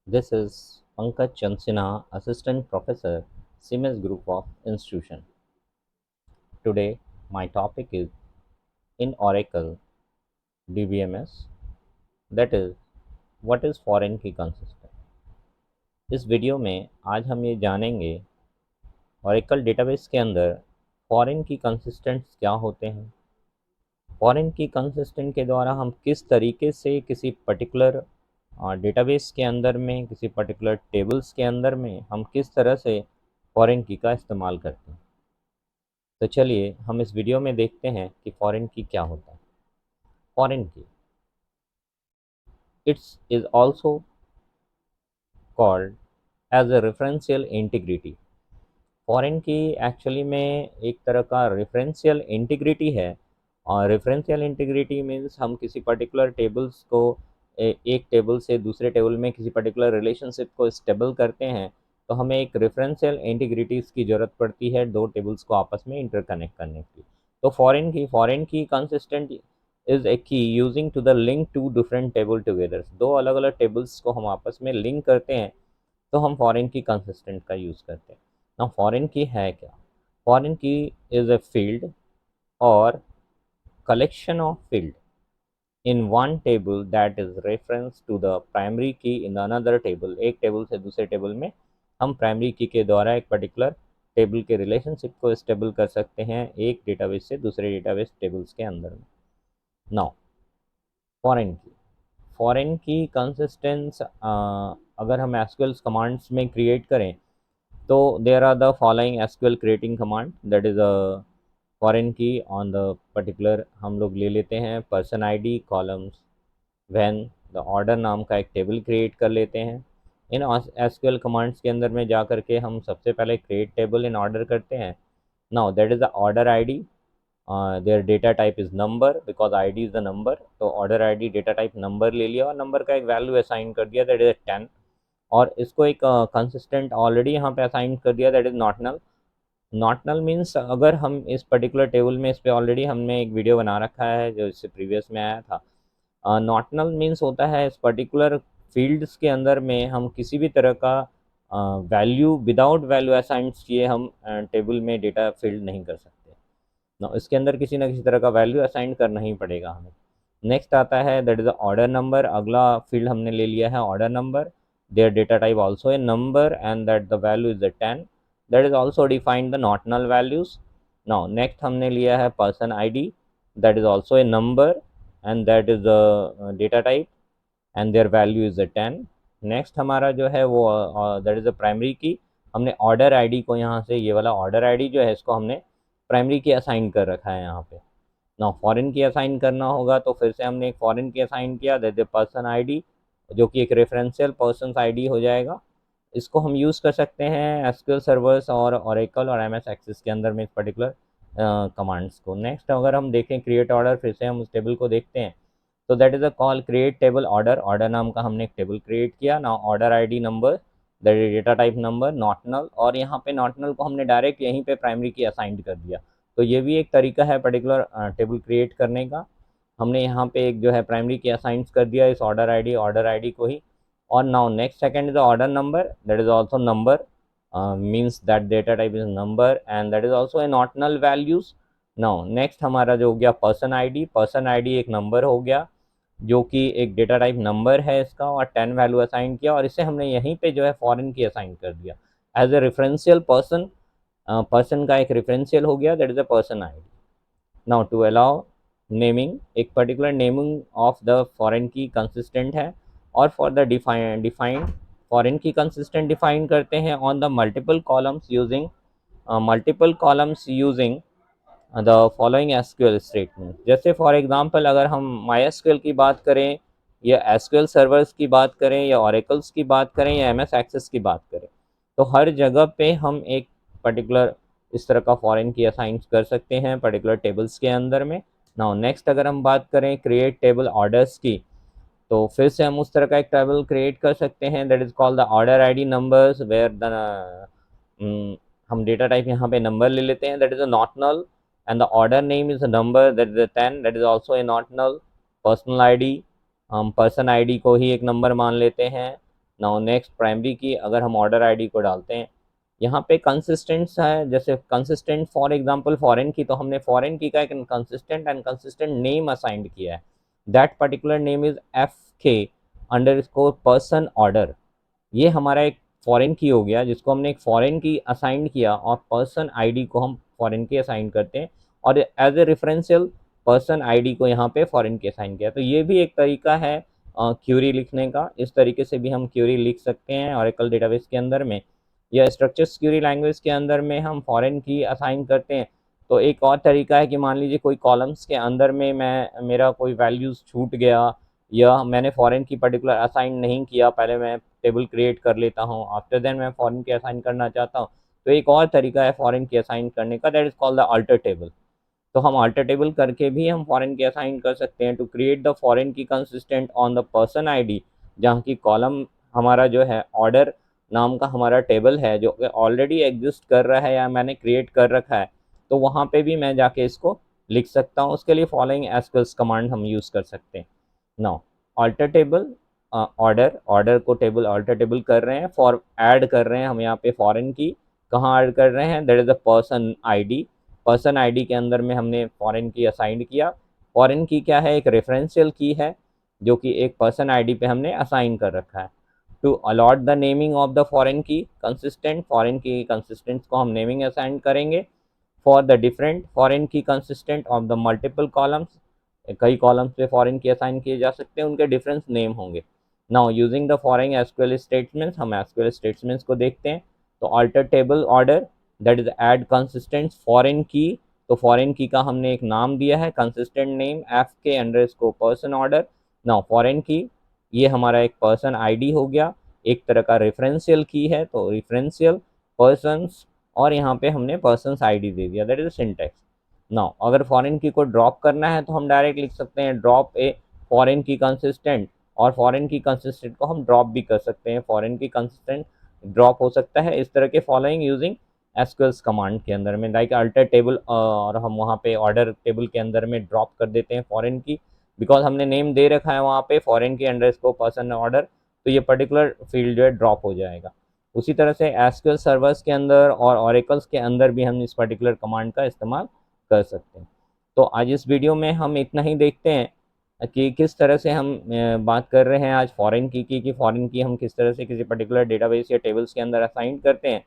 This is Pankaj Chand Sinha, Assistant Professor, Siemens Group of Institution. Today, my topic is in Oracle DBMS, that is, what is foreign key consistent. इस video में आज हम ये जानेंगे Oracle database के अंदर foreign की कंसिस्टेंट्स क्या होते हैं, फॉरेन की कंसिस्टेंट के द्वारा हम किस तरीके से किसी पर्टिकुलर डेटाबेस के अंदर में, किसी पर्टिकुलर टेबल्स के अंदर में हम किस तरह से फॉरेन की का इस्तेमाल करते हैं। तो चलिए हम इस वीडियो में देखते हैं कि फॉरेन की क्या होता है। Foreign key it's is also called as a referential integrity. Foreign key actually में एक तरह का रेफरेंशियल इंटीग्रिटी है, और रेफरेंशियल इंटीग्रिटी मीन्स हम किसी पर्टिकुलर टेबल्स को एक टेबल से दूसरे टेबल में किसी पर्टिकुलर रिलेशनशिप को स्टेबल करते हैं, तो हमें एक रेफरेंशियल इंटीग्रिटीज़ की ज़रूरत पड़ती है दो टेबल्स को आपस में इंटरकनेक्ट करने की। तो foreign key consistent is a key using to the link to different table together. दो अलग अलग टेबल्स को हम आपस में लिंक करते हैं तो हम फॉरेन की कंसिस्टेंट का यूज़ करते हैं। ना फॉरेन की है क्या? फॉरेन की इज़ अ फील्ड और collection of field in one table that is reference to the primary key in the another table। एक टेबल से दूसरे टेबल में हम प्राइमरी की के द्वारा एक पर्टिकुलर टेबल के रिलेशनशिप को स्टेबल कर सकते हैं एक डेटाबेस से दूसरे डेटाबेस टेबल्स के अंदर में। नाउ फॉरेन की कंसिस्टेंस अगर हम एसक्यूएल कमांड्स में क्रिएट करें तो there are the following SQL creating command, that is a foreign key on the particular हम लोग ले लेते हैं person ID columns when the order नाम का एक टेबल क्रिएट कर लेते हैं। इन एसक्यूएल कमांड्स के अंदर में जा करके हम सबसे पहले क्रिएट टेबल इन ऑर्डर करते हैं। Now that is the order ID, their data type is number because ID is the number. तो order ID data type number ले लिया और नंबर का एक वैल्यू असाइन कर दिया, दैट इज़ 10। और इसको एक कंसिस्टेंट ऑलरेडी यहाँ पे असाइन कर दिया, that is not null. Not null means अगर हम इस पर्टिकुलर टेबल में, इस पे ऑलरेडी हमने एक वीडियो बना रखा है जो इससे प्रीवियस में आया था। नॉट नल मीन्स होता है इस पर्टिकुलर फील्ड्स के अंदर में हम किसी भी तरह का वैल्यू विदाउट वैल्यू असाइन किए हम टेबल में डेटा फील्ड नहीं कर सकते ना, इसके अंदर किसी ना किसी तरह का वैल्यू असाइन करना ही पड़ेगा हमें। नेक्स्ट आता है दैट इज़ ऑर्डर नंबर। अगला फील्ड हमने ले लिया है order number, there data type also a number and that the value is the 10, that is also defined the not null values. Now next हमने लिया है person ID, that is also a number and that is the data type and there value is the 10। Next हमारा जो है वो that is the primary की। हमने order ID को यहाँ से, ये वाला ऑर्डर आईडी जो है इसको हमने प्राइमरी की असाइन कर रखा है यहाँ पे। ना फॉरेन की असाइन करना होगा तो फिर से हमने एक फॉरेन की असाइन किया, दैट पर्सन आईडी, जो कि एक रेफरेंशियल पर्सन आईडी हो जाएगा। इसको हम यूज़ कर सकते हैं एसक्यूएल सर्वर्स और ओरेकल और एमएस एक्सेस के अंदर में इस पर्टिकुलर कमांड्स को। नेक्स्ट अगर हम देखें क्रिएट ऑर्डर, फिर से हम उस टेबल को देखते हैं तो that is a call create table order. Order नाम का हमने एक टेबल क्रिएट किया। ना order ID number, that is data type number, not null, और यहाँ पे नॉट नल को हमने डायरेक्ट यहीं पे प्राइमरी की असाइन कर दिया। तो ये भी एक तरीका है पर्टिकुलर टेबल क्रिएट करने का। हमने यहाँ पे एक जो है प्राइमरी की असाइन कर दिया इस ऑर्डर आईडी को ही। और now next second is order number, that is also number, means that data type is number and that is also a not null values. Now next हमारा जो हो गया पर्सन आईडी एक नंबर हो गया जो कि एक डेटा टाइप नंबर है इसका, और 10 वैल्यू असाइन किया, और इसे हमने यहीं पे जो है फॉरेन की असाइन कर दिया as a referential person. Person का एक रेफरेंशियल हो गया, that is a person ID. Now to allow naming, एक particular naming of the foreign key consistent है। और for the defined foreign key consistent define करते हैं on the multiple columns using the following SQL statement. जैसे for example अगर हम my SQL की बात करें या एसक्यूएल सर्वर्स की बात करें या ओरेकल्स की बात करें या एमएस एक्सेस की बात करें, तो हर जगह पे हम एक पर्टिकुलर इस तरह का फॉरेन की असाइन कर सकते हैं पर्टिकुलर टेबल्स के अंदर में। नाउ नेक्स्ट अगर हम बात करें क्रिएट टेबल ऑर्डर्स की, तो फिर से हम उस तरह का एक टेबल क्रिएट कर सकते हैं, that is called the order ID numbers, where the हम डेटा टाइप यहाँ पे नंबर ले लेते हैं, that is a not null, and the order name is a number, that is a 10, that is also a not null. Personal ID, हम person ID को ही एक नंबर मान लेते हैं। नाउ नेक्स्ट प्राइमरी की अगर हम ऑर्डर आईडी को डालते हैं, यहाँ पे कंसिस्टेंट्स है, जैसे consistent for example foreign key, तो हमने फॉरेन की का एक consistent and consistent name assigned किया है, that particular name is FK_person order. ये हमारा एक फॉरेन की हो गया जिसको हमने एक फॉरेन की असाइन किया, और पर्सन आईडी को हम फॉरेन की असाइन करते हैं, और as a referential person ID को यहाँ पे फॉरेन की असाइन किया। तो ये भी एक तरीका है क्यूरी लिखने का। इस तरीके से भी हम क्यूरी लिख सकते हैं ओरेकल डेटाबेस के अंदर में, या स्ट्रक्चर्स क्यूरी लैंग्वेज के अंदर में हम फॉरेन की असाइन करते हैं। तो एक और तरीका है कि मान लीजिए कोई कॉलम्स के अंदर में मेरा कोई वैल्यूज़ छूट गया, या मैंने फॉरेन की पर्टिकुलर असाइन नहीं किया, पहले मैं टेबल क्रिएट कर लेता हूँ, आफ्टर देन मैं फॉरेन की असाइन करना चाहता हूँ, तो एक और तरीका है फॉरेन की असाइन करने का, that is called the alter table. तो हम अल्टर टेबल करके भी हम फॉरेन की असाइन कर सकते हैं to create the foreign key consistent on the person ID, जहाँ की कॉलम हमारा जो है ऑर्डर नाम का हमारा टेबल है जो ऑलरेडी एग्जिस्ट कर रहा है या मैंने क्रिएट कर रखा है, तो वहाँ पे भी मैं जाके इसको लिख सकता हूँ। उसके लिए फॉलोइंग एसक्यूएल कमांड हम यूज़ कर सकते हैं। Now alter table, order, order को टेबल अल्टर टेबल कर रहे हैं, फॉर ऐड कर रहे हैं हम यहाँ पे फॉरेन की, कहाँ ऐड कर रहे हैं, that is the person ID. Person ID के अंदर में हमने फॉरेन की असाइन किया। फॉरेन की क्या है, एक रेफरेंशियल की है जो कि एक पर्सन आईडी पे हमने असाइन कर रखा है। To allot the naming of the foreign key consistent, foreign key consistent को हम नेमिंग असाइन करेंगे for the different foreign key consistent of the multiple columns, कई कॉलम्स पे फॉरेन की असाइन किए जा सकते हैं, उनके डिफरेंस नेम होंगे। Now using the foreign SQL statements, हम एसक्यूएल स्टेटमेंट्स को देखते हैं। तो alter table order, that is add consistent foreign key, तो फॉरेन की का हमने एक नाम दिया है consistent name FK_person order. Now foreign की ये हमारा एक पर्सन आईडी हो गया, एक तरह का रेफरेंशियल की है, तो रेफरेंशियल पर्सन्स, और यहाँ पे हमने पर्सन्स आईडी दे दिया, दैट इज सिंटेक्स। नाउ अगर फॉरेन की को ड्रॉप करना है तो हम डायरेक्ट लिख सकते हैं drop a foreign key consistent, और फॉरेन की कंसिस्टेंट को हम ड्रॉप भी कर सकते हैं, फॉरेन की कंसिस्टेंट ड्रॉप हो सकता है इस तरह के फॉलोइंग यूजिंग एसक्यूएल कमांड के अंदर में, लाइक अल्टर टेबल, और हम वहाँ पे ऑर्डर टेबल के अंदर में ड्रॉप कर देते हैं फॉरेन की, बिकॉज हमने नेम दे रखा है वहाँ पे फॉरेन की अंडरस्कोर पर्सन ऑर्डर, तो ये पर्टिकुलर फील्ड जो है ड्रॉप हो जाएगा। उसी तरह से एसक्यूएल सर्वर्स के अंदर और ऑरेकल्स के अंदर भी हम इस पर्टिकुलर कमांड का इस्तेमाल कर सकते हैं। तो आज इस वीडियो में हम इतना ही देखते हैं कि किस तरह से हम बात कर रहे हैं आज फॉरेन की कि फॉरेन की हम किस तरह से किसी पर्टिकुलर डेटाबेस या टेबल्स के अंदर असाइन करते हैं।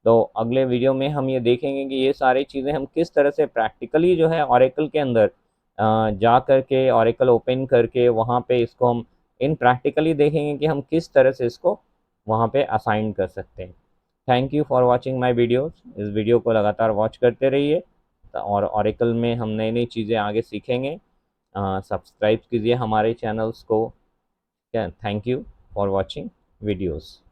तो अगले वीडियो में हम ये देखेंगे कि ये सारी चीज़ें हम किस तरह से प्रैक्टिकली जो है ओरेकल के अंदर जा कर के ओरेकल ओपन करके वहाँ पे इसको हम इन प्रैक्टिकली देखेंगे कि हम किस तरह से इसको वहाँ पे असाइन कर सकते हैं। Thank you for watching my videos. इस वीडियो को लगातार वॉच करते रहिए, और ओरेकल में हम नई नई चीज़ें आगे सीखेंगे। सब्सक्राइब कीजिए हमारे चैनल्स को। क्या, thank you for watching videos.